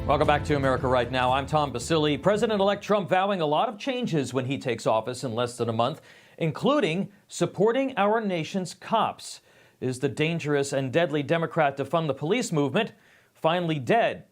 Welcome back to America Right Now. I'm Tom Basile. President-elect Trump vowing a lot of changes when he takes office in less than a month, including supporting our nation's cops. Is the dangerous and deadly Democrat Defund the Police movement finally dead?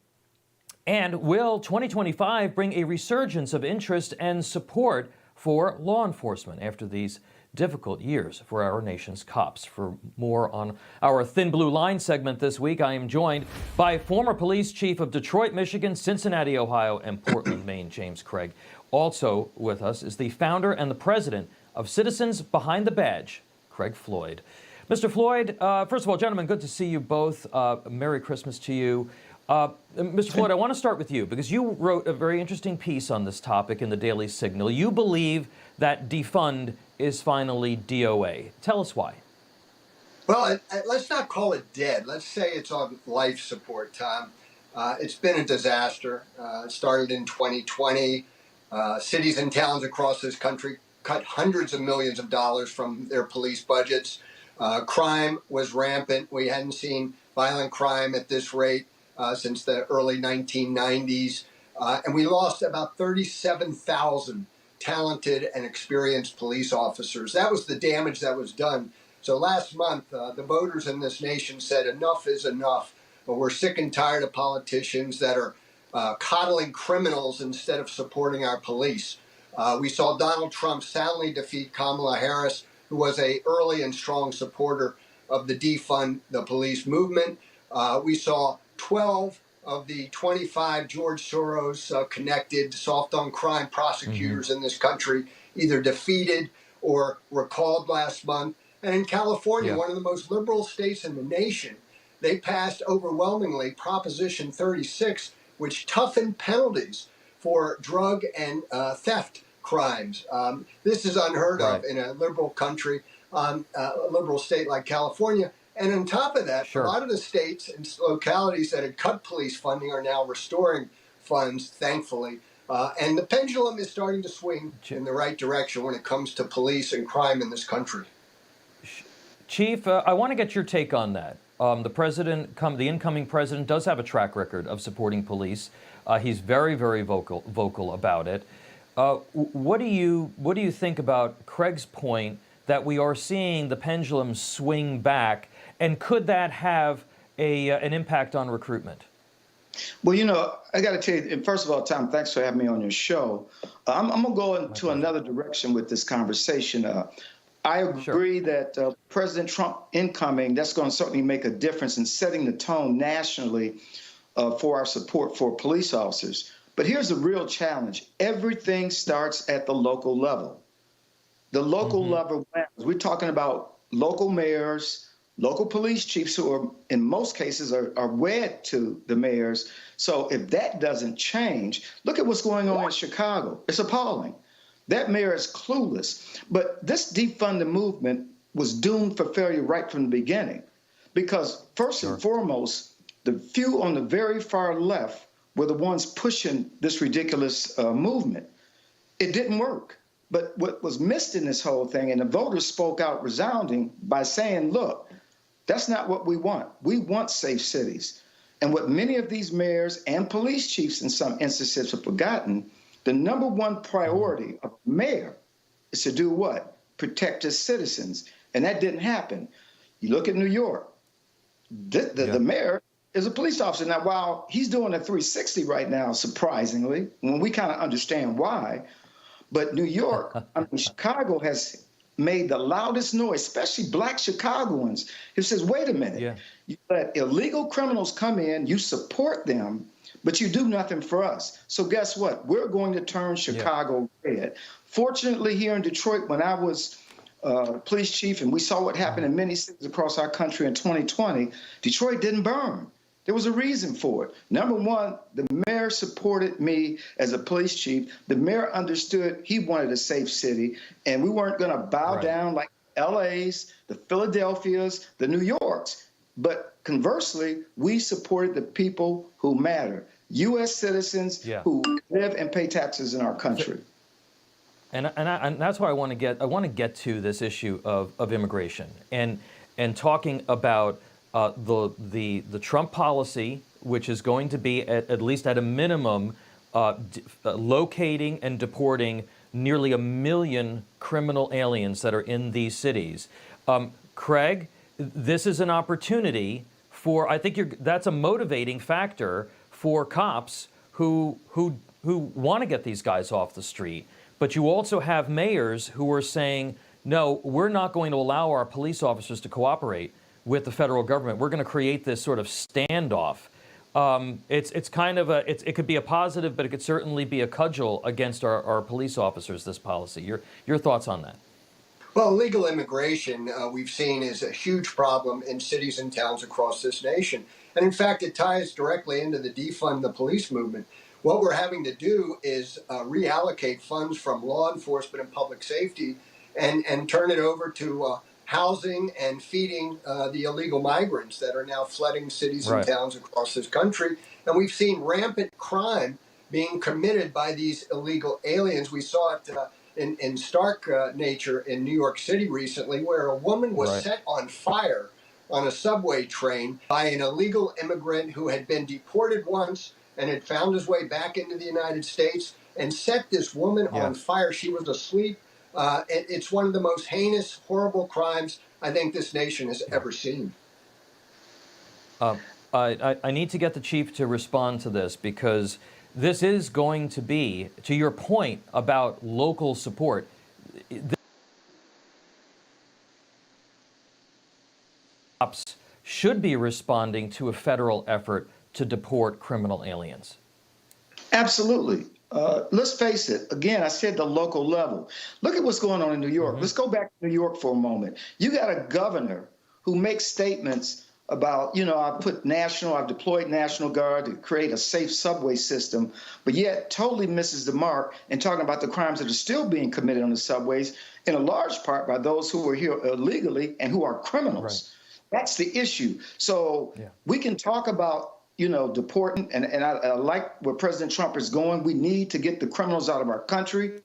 And will 2025 bring a resurgence of interest and support for law enforcement after these difficult years for our nation's cops? For more on our Thin Blue Line segment this week, I am joined by former police chief of Detroit, Michigan, Cincinnati, Ohio, and Portland, Maine, James Craig. Also with us is the founder and the president of Citizens Behind the Badge, Craig Floyd. Mr. Floyd, first of all, gentlemen, good to see you both. Merry Christmas to you. Mr. Floyd, I want to start with you because you wrote a very interesting piece on this topic in the Daily Signal. You believe that defund is finally DOA. Tell us why. Well, let's not call it dead. Let's say it's on life support, Tom. It's been a disaster. It started in 2020. Cities and towns across this country cut hundreds of millions of dollars from their police budgets. Crime was rampant. We hadn't seen violent crime at this rate since the early 1990s. And we lost about 37,000 talented and experienced police officers. That was the damage that was done. So last month, the voters in this nation said enough is enough. But we're sick and tired of politicians that are coddling criminals instead of supporting our police. We saw Donald Trump soundly defeat Kamala Harris, who was an early and strong supporter of the Defund the Police movement. We saw 12 of the 25 George Soros connected soft on crime prosecutors in this country either defeated or recalled last month. And in California, one of the most liberal states in the nation, they passed overwhelmingly Proposition 36, which toughened penalties for drug and theft crimes. This is unheard of in a liberal country, a liberal state like California. And on top of that, a lot of the states and localities that had cut police funding are now restoring funds, thankfully. And the pendulum is starting to swing in the right direction when it comes to police and crime in this country. Chief, I want to get your take on that. The incoming president does have a track record of supporting police. He's very, very vocal about it. What do you think about Craig's point that we are seeing the pendulum swing back, and could that have an impact on recruitment? Well, I got to tell you, and first of all, Tom, thanks for having me on your show. I'm going to go into another direction with this conversation. I agree that President Trump incoming, that's going to certainly make a difference in setting the tone nationally for our support for police officers. But here's the real challenge. Everything starts at the local level. The local level, we're talking about local mayors, local police chiefs who are, in most cases, are wed to the mayors. So if that doesn't change, look at what's going on in Chicago. It's appalling. That mayor is clueless. But this defund the movement was doomed for failure right from the beginning. Because first and foremost, the few on the very far left were the ones pushing this ridiculous movement. It didn't work. But what was missed in this whole thing, and the voters spoke out resounding by saying, look, that's not what we want. We want safe cities. And what many of these mayors and police chiefs in some instances have forgotten, the number one priority of a mayor is to do what? Protect his citizens. And that didn't happen. You look at New York, the mayor is a police officer. Now, while he's doing a 360 right now, surprisingly, when we kind of understand why, but New York, Chicago has made the loudest noise, especially black Chicagoans, who says, wait a minute, you let illegal criminals come in, you support them, but you do nothing for us. So guess what? We're going to turn Chicago red. Fortunately, here in Detroit, when I was police chief and we saw what happened in many cities across our country in 2020, Detroit didn't burn. There was a reason for it. Number one, the mayor supported me as a police chief. The mayor understood he wanted a safe city, and we weren't going to bow down like LA's, the Philadelphia's, the New York's. But conversely, we supported the people who matter, U.S. citizens who live and pay taxes in our country. And that's why I want to get to this issue of immigration and talking about the Trump policy which is going to be, at least at a minimum, locating and deporting nearly 1 million criminal aliens that are in these cities. Craig, this is an opportunity for, I think that's a motivating factor for cops who want to get these guys off the street. But you also have mayors who are saying, no, we're not going to allow our police officers to cooperate with the federal government. We're going to create this sort of standoff. It's kind of it could be a positive, but it could certainly be a cudgel against our police officers, this policy. Your thoughts on that? Well, illegal immigration, we've seen, is a huge problem in cities and towns across this nation. And in fact, it ties directly into the Defund the Police movement. What we're having to do is reallocate funds from law enforcement and public safety and turn it over to housing and feeding the illegal migrants that are now flooding cities and towns across this country. And we've seen rampant crime being committed by these illegal aliens. We saw it in stark nature in New York City recently, where a woman was set on fire on a subway train by an illegal immigrant who had been deported once and had found his way back into the United States and set this woman on fire. She was asleep. It's one of the most heinous, horrible crimes I think this nation has ever seen. I need to get the chief to respond to this, because this is going to be, to your point about local support, cops should be responding to a federal effort to deport criminal aliens. Absolutely. Let's face it. Again, I said the local level. Look at what's going on in New York. Let's go back to New York for a moment. You got a governor who makes statements about, I've deployed National Guard to create a safe subway system, but yet totally misses the mark in talking about the crimes that are still being committed on the subways, in a large part by those who are here illegally and who are criminals. That's the issue. So we can talk about deporting, and I like where President Trump is going. We need to get the criminals out of our country.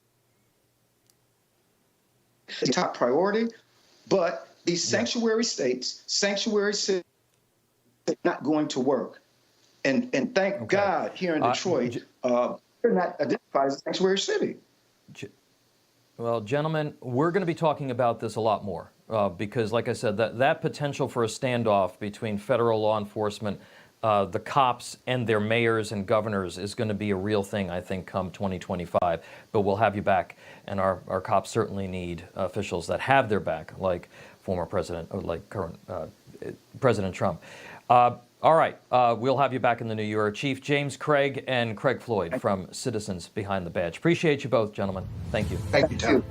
It's top priority. But these sanctuary states, sanctuary cities, are not going to work. And thank God here in Detroit, they're not identified as a sanctuary city. Well, gentlemen, we're going to be talking about this a lot more because, like I said, that potential for a standoff between federal law enforcement, the cops and their mayors and governors is going to be a real thing, I think, come 2025. But we'll have you back, and our cops certainly need officials that have their back, like former president, or like current President Trump. All right, we'll have you back in the new year. Chief James Craig and Craig Floyd from Citizens Behind the Badge. Appreciate you both, gentlemen. Thank you. Thank you, Tom.